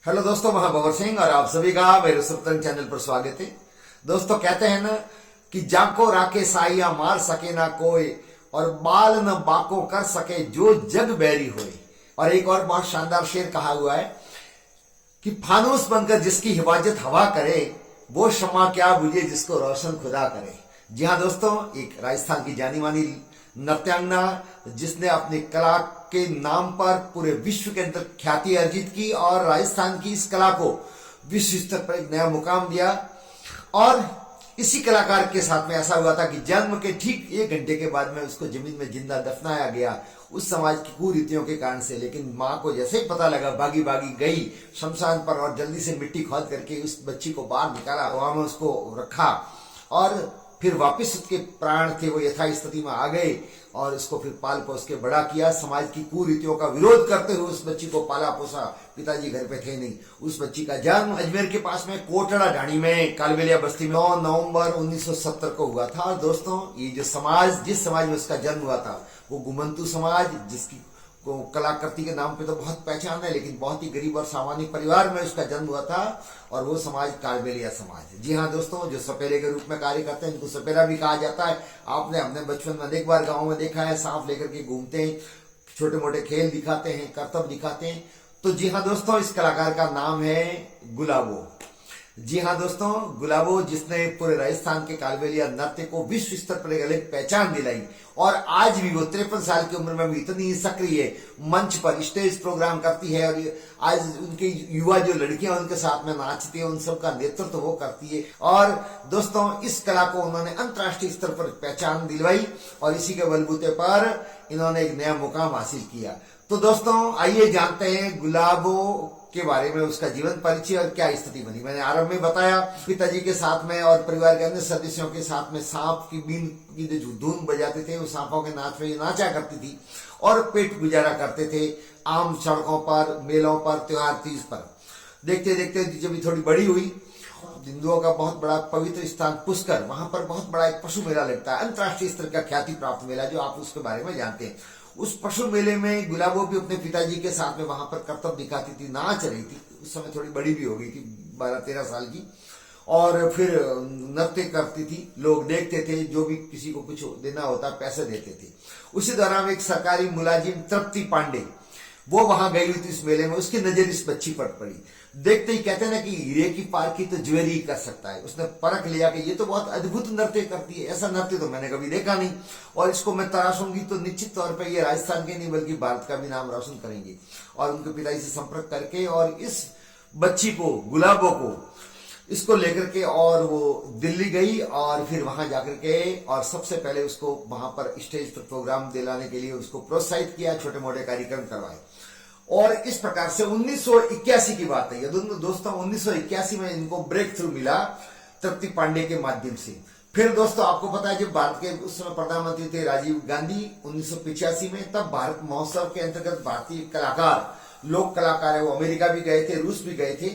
Hello दोस्तों, मैं भंवर सिंह और आप सभी का मेरे सत्संग चैनल पर स्वागत है। दोस्तों, कहते हैं ना कि जाको राके साइया मार सके ना कोई, और बाल न बाको कर सके जो जग बैरी होए। और एक और बहुत शानदार शेर कहा हुआ है कि फानूस बनकर जिसकी हिफाजत हवा करे, वो शमा क्या बुझे जिसको रोशन खुदा करे। जी हाँ दोस्तों, एक राजस्थान की जानी मानी नृत्यांगना जिसने अपनी कला के नाम पर पूरे विश्व के अंदर ख्याति अर्जित की और राजस्थान की इस कला को विश्व स्तर पर एक नया मुकाम दिया। और इसी कलाकार के साथ में ऐसा हुआ था कि जन्म के ठीक 1 घंटे के बाद में उसको जमीन में जिंदा दफनाया गया उस समाज की कुरीतियों के कारण से। लेकिन माँ को जैसे ही पता लगा, भागी भागी गई शमशान पर और जल्दी से मिट्टी खोद करके उस बच्ची को बाहर निकाला, वहां में उसको रखा और फिर वापस उसके प्राण थे वो यथास्थिति में आ गए और उसको फिर पाल पोस के बड़ा किया। समाज की कुरीतियों का विरोध करते हुए उस बच्ची को पाला पोसा। पिताजी घर पे थे नहीं। उस बच्ची का जन्म अजमेर के पास में कोटड़ा ढाणी में कालबेलिया बस्ती में 9 नवंबर 1970 को हुआ था। और दोस्तों, ये जो समाज, जिस समाज में उसका जन्म हुआ था वो गुमंतु समाज, जिसकी को कलाकृति के नाम पे तो बहुत पहचान है, लेकिन बहुत ही गरीब और सामान्य परिवार में उसका जन्म हुआ था। और वो समाज कालबेलिया समाज है। जी हाँ दोस्तों, जो सपेरे के रूप में कार्य करते हैं इनको सपेरा भी कहा जाता है। आपने अपने बचपन में अनेक बार गाँव में देखा है, सांप लेकर के घूमते हैं, छोटे मोटे खेल दिखाते हैं, करतब दिखाते हैं। तो जी हाँ दोस्तों, इस कलाकार का नाम है गुलाबो। जी हाँ दोस्तों, गुलाबो जिसने पूरे राजस्थान के कालबेलिया नृत्य को विश्व स्तर पर एक अलग पहचान दिलाई। और आज भी वो 53 साल की उम्र में भी इतनी सक्रिय मंच पर स्टेज प्रोग्राम करती है। और आज उनके युवा जो लड़कियां उनके साथ में नाचती है, उन सबका नेतृत्व वो करती है। और दोस्तों, इस कला को उन्होंने अंतर्राष्ट्रीय स्तर पर पहचान दिलवाई और इसी के बलबूते पर इन्होंने एक नया मुकाम हासिल किया। तो दोस्तों, आइए जानते हैं गुलाबो के बारे में, उसका जीवन परिचय और क्या स्थिति बनी। मैंने आरंभ में बताया पिताजी के साथ में और परिवार के अन्य सदस्यों के साथ में सांप की बीन की जो धुन बजाते थे, उस सांपों के नाच में ये नाचा करती थी और पेट गुजारा करते थे आम सड़कों पर, मेलों पर, त्योहार तीज पर। देखते देखते जब थोड़ी बड़ी हुई, हिंदुओं का बहुत बड़ा पवित्र स्थान पुष्कर, वहां पर बहुत बड़ा एक पशु मेला लगता है, अंतर्राष्ट्रीय स्तर का ख्याति प्राप्त मेला, जो आप उसके बारे में जानते हैं। उस पशु मेले में गुलाबो भी अपने पिताजी के साथ में वहां पर करतब दिखाती थी, नाच रही थी। उस समय थोड़ी बड़ी भी हो गई थी, 12-13 साल की। और फिर नृत्य करती थी, लोग देखते थे, जो भी किसी को कुछ देना होता पैसे देते थे। उसी दौरान एक सरकारी मुलाजिम तृप्ति पांडे वो वहां गई हुई थी इस मेले में, उसकी नजर इस बच्ची पर पड़ी। देखते ही कहते ना कि हीरे की पारखी तो ज्वेलरी कर सकता है। उसने परख लिया कि ये तो बहुत अद्भुत नृत्य करती है, ऐसा नृत्य तो मैंने कभी देखा नहीं, और इसको मैं तराशूंगी तो निश्चित तौर पर ये राजस्थान के नहीं बल्कि भारत का भी नाम रोशन करेंगे। और उनके पिताजी से संपर्क करके और इस बच्ची को, गुलाबो को, इसको लेकर के और वो दिल्ली गई और फिर वहां जाकर के और सबसे पहले उसको वहां पर स्टेज पर प्रोग्राम दिलाने के लिए उसको प्रोत्साहित किया, छोटे मोटे कार्यक्रम करवाए। और इस प्रकार से 1981 की बात है दोस्तों, 1981 में इनको ब्रेक थ्रू मिला तृप्ति पांडे के माध्यम से। फिर दोस्तों, आपको पता है जब भारत के उस समय प्रधानमंत्री थे राजीव गांधी 1985 में, तब भारत महोत्सव के अंतर्गत भारतीय कलाकार, लोक कलाकार है वो अमेरिका भी गए थे, रूस भी गए थे।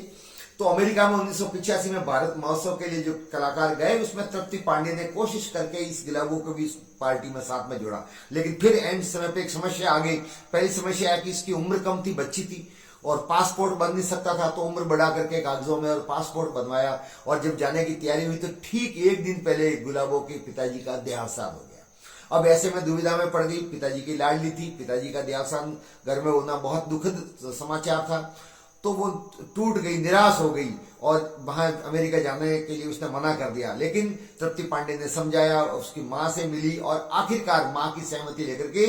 तो अमेरिका में 1985 में भारत महोत्सव के लिए जो कलाकार गए, उसमें तृप्ति पांडे ने कोशिश करके इस गुलाबो को भी इस पार्टी में साथ में जोड़ा। लेकिन फिर एंड समय पे एक समस्या आ गई। पहली समस्या है कि इसकी उम्र कम थी, बच्ची थी और पासपोर्ट बन नहीं सकता था, तो उम्र बढ़ा करके कागजों में और पासपोर्ट बनवाया। और जब जाने की तैयारी हुई तो ठीक 1 दिन पहले गुलाबो के पिताजी का देहावसान हो गया। अब ऐसे में दुविधा में पड़ गई, पिताजी की लाडली थी, पिताजी का देहावसान घर में होना बहुत दुखद समाचार था। तो वो टूट गई, निराश हो गई और वहां अमेरिका जाने के लिए उसने मना कर दिया। लेकिन तृप्ति पांडे ने समझाया, उसकी मां से मिली और आखिरकार मां की सहमति लेकर के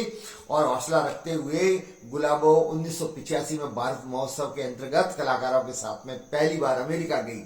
और हौसला रखते हुए गुलाबो 1985 में भारत महोत्सव के अंतर्गत कलाकारों के साथ में पहली बार अमेरिका गई।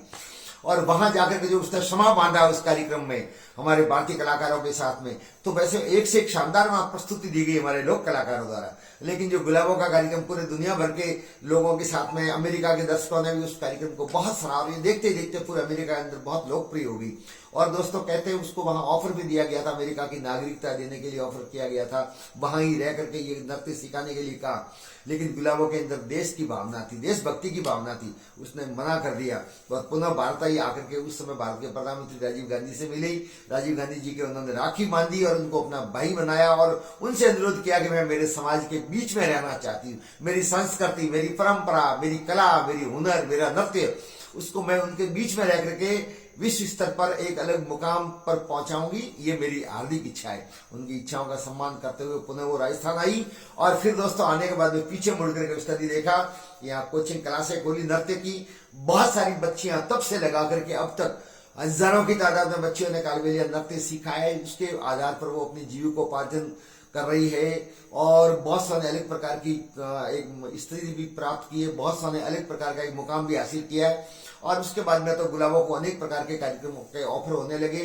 और वहां जाकर के जो उसने क्षमा बांधा उस कार्यक्रम में हमारे भारतीय कलाकारों के साथ में, तो वैसे एक से एक शानदार वहां प्रस्तुति दी गई हमारे लोक कलाकारों द्वारा। लेकिन जो गुलाबो का कार्यक्रम पूरे दुनिया भर के लोगों के साथ में, अमेरिका के दर्शकों ने भी उस कार्यक्रम को बहुत सराहा और ये देखते देखते पूरे अमेरिका के अंदर बहुत लोकप्रिय हो गई। और दोस्तों कहते हैं उसको वहां ऑफर भी दिया गया था, अमेरिका की नागरिकता देने के लिए ऑफर किया गया था, वहां ही रह करके ये नृत्य सिखाने के लिए कहा। लेकिन गुलाबो के अंदर देश की भावना थी, देशभक्ति की भावना थी, उसने मना कर दिया। और पुनः भारत आई आकर के उस समय भारत के प्रधानमंत्री राजीव गांधी से मिली। राजीव गांधी जी के उन्होंने राखी बांधी और उनको अपना भाई बनाया और उनसे अनुरोध किया कि मैं मेरे समाज के बीच में रहना चाहती हूँ, मेरी संस्कृति, मेरी परंपरा, मेरी कला, मेरी हुनर, मेरा नृत्य, उसको मैं उनके बीच में रह करके विश्व स्तर पर एक अलग मुकाम पर पहुंचाऊंगी, ये मेरी हार्दिक इच्छा है। उनकी इच्छाओं का सम्मान करते हुए पुनः वो राजस्थान आई। और फिर दोस्तों आने के बाद में पीछे मुड़ करके स्टडी देखा, यहाँ कोचिंग क्लासें खोली नृत्य की, बहुत सारी बच्चियां तब से लगा करके अब तक हजारों की तादाद में बच्चियों ने कालबेलिया नृत्य सीखा है। उसके आधार पर वो अपनी जीविकोपार्जन कर रही है और बहुत सारे अलग प्रकार की एक स्थिति भी प्राप्त की है, बहुत सारे अलग प्रकार का एक मुकाम भी हासिल किया है। और उसके बाद में तो गुलाबो को अनेक प्रकार के कार्यक्रमों के ऑफर होने लगे।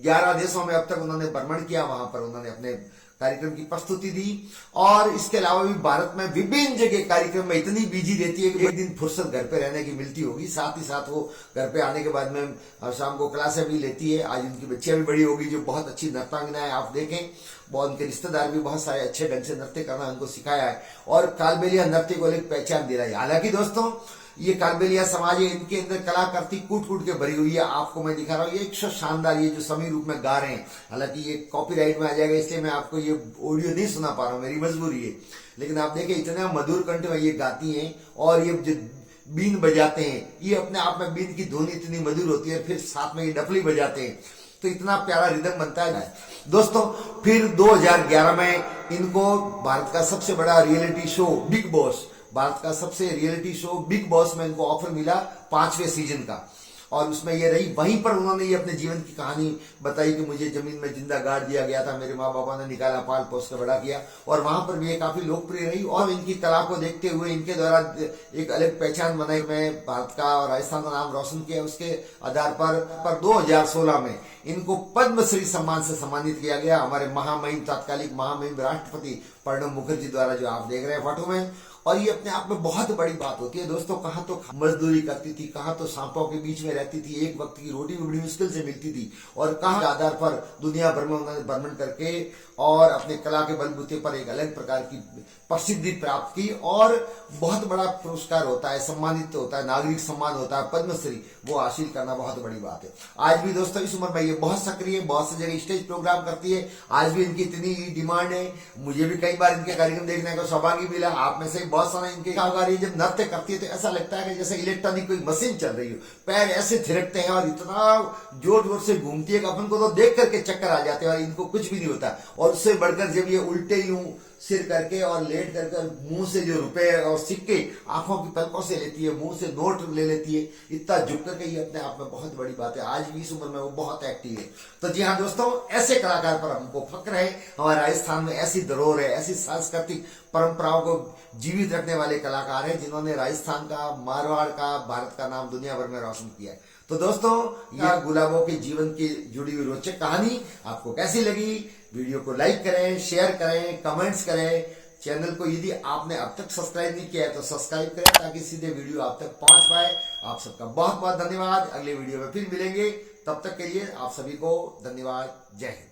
11 देशों में अब तक उन्होंने भ्रमण किया, वहां पर उन्होंने अपने कार्यक्रम की प्रस्तुति दी। और इसके अलावा भी भारत में विभिन्न जगह कार्यक्रम में इतनी बिजी रहती है कि एक दिन फुर्सत घर पे रहने की मिलती होगी, साथ ही साथ वो घर पे आने के बाद में शाम को क्लासें भी लेती है। आज उनकी बच्चियां भी बड़ी होगी जो बहुत अच्छी नृत्यांगना है, आप देखें। बहुत उनके रिश्तेदार भी बहुत सारे अच्छे ढंग से नृत्य करना उनको सिखाया है और कालबेलिया नृत्य को एक पहचान दिलाई है। हालांकि दोस्तों ये कालबेलिया समाज है, इनके अंदर कलाकृति कूट कूट के भरी हुई है। आपको मैं दिखा रहा हूँ ये एक शानदार, ये जो समी रूप में गा रहे हैं, हालांकि ये कॉपीराइट में आ जाएगा इसलिए मैं आपको ये ऑडियो नहीं सुना पा रहा हूँ, मेरी मजबूरी है। लेकिन आप देखें इतना मधुर कंठ में ये गाती हैं और ये जो बीन बजाते हैं, ये अपने आप में बीन की ध्वनि इतनी मधुर होती है, फिर साथ में ये डफली बजाते हैं तो इतना प्यारा रिदम बनता है दोस्तों। फिर 2011 में इनको भारत का सबसे बड़ा reality show big boss, Bharat का सबसे रियलिटी शो बिग बॉस में इनको ऑफर मिला 5वें सीजन का और उसमें ये रही। वहीं पर उन्होंने ये अपने जीवन की कहानी बताई कि मुझे जमीन में जिंदा गाड़ दिया गया था, मेरे माँ बापा ने निकाला, पाल पोस कर बड़ा किया और वहां पर भी ये काफी लोकप्रिय रही। और इनकी कला को देखते हुए इनके द्वारा एक अलग पहचान बनाई, मैं भारत का और राजस्थान का नाम रोशन किया। उसके आधार पर 2016 में इनको पद्मश्री सम्मान से सम्मानित किया गया हमारे महामहिम, तात्कालिक महामहिम राष्ट्रपति प्रणब मुखर्जी द्वारा, जो आप देख रहे हैं फोटो में। और ये अपने आप में बहुत बड़ी बात होती है दोस्तों। कहाँ तो मजदूरी करती थी, कहाँ तो सांपों के बीच में रहती थी, एक वक्त की रोटी भी बड़ी मुश्किल से मिलती थी, और कहाँ आधार पर दुनिया भर में उन्होंने भ्रमण करके और अपने कला के बलबूते पर एक अलग प्रकार की प्रसिद्धि प्राप्त की। और बहुत बड़ा पुरस्कार होता है, सम्मानित होता है, नागरिक सम्मान होता है पद्मश्री, वो हासिल करना बहुत बड़ी बात है। आज भी दोस्तों इस उम्र में ये बहुत सक्रिय, बहुत सी जगह स्टेज प्रोग्राम करती है। आज भी इनकी इतनी डिमांड है, मुझे भी कई बार इनके कार्यक्रम देखने का सौभाग्य मिला। आप में से बहुत सारे इनके कलाकारी जब नृत्य करती है तो ऐसा लगता है कि जैसे इलेक्ट्रॉनिक कोई मशीन चल रही हो, पैर ऐसे थिरकते हैं और इतना जोर जोर से घूमती है कि अपन को तो देख करके चक्कर आ जाते हैं और इनको कुछ भी नहीं होता। और उससे बढ़कर जब ये उल्टे यूं सिर करके और लेट कर मुंह से जो रुपए और सिक्के आंखों की पलकों से लेती है, मुंह से नोट ले लेती है, इतना झुक करके ये अपने आप में बहुत बड़ी बात है। आज भी इस उम्र में वो बहुत एक्टिव है। तो जी हाँ दोस्तों, ऐसे कलाकार पर हमको फक्र है। हमारे राजस्थान में ऐसी धरोहर है, ऐसी सांस्कृतिक परंपराओं को जीवित रखने वाले कलाकार हैं जिन्होंने राजस्थान का, मारवाड़ का, भारत का नाम दुनिया भर में रोशन किया है। तो दोस्तों, यह गुलाबों के जीवन की जुड़ी हुई रोचक कहानी आपको कैसी लगी? वीडियो को लाइक करें, शेयर करें, कमेंट्स करें। चैनल को यदि आपने अब तक सब्सक्राइब नहीं किया है तो सब्सक्राइब करें ताकि सीधे वीडियो आप तक पहुंच पाए। आप सबका बहुत बहुत धन्यवाद। अगले वीडियो में फिर मिलेंगे, तब तक के लिए आप सभी को धन्यवाद। जय हिंद।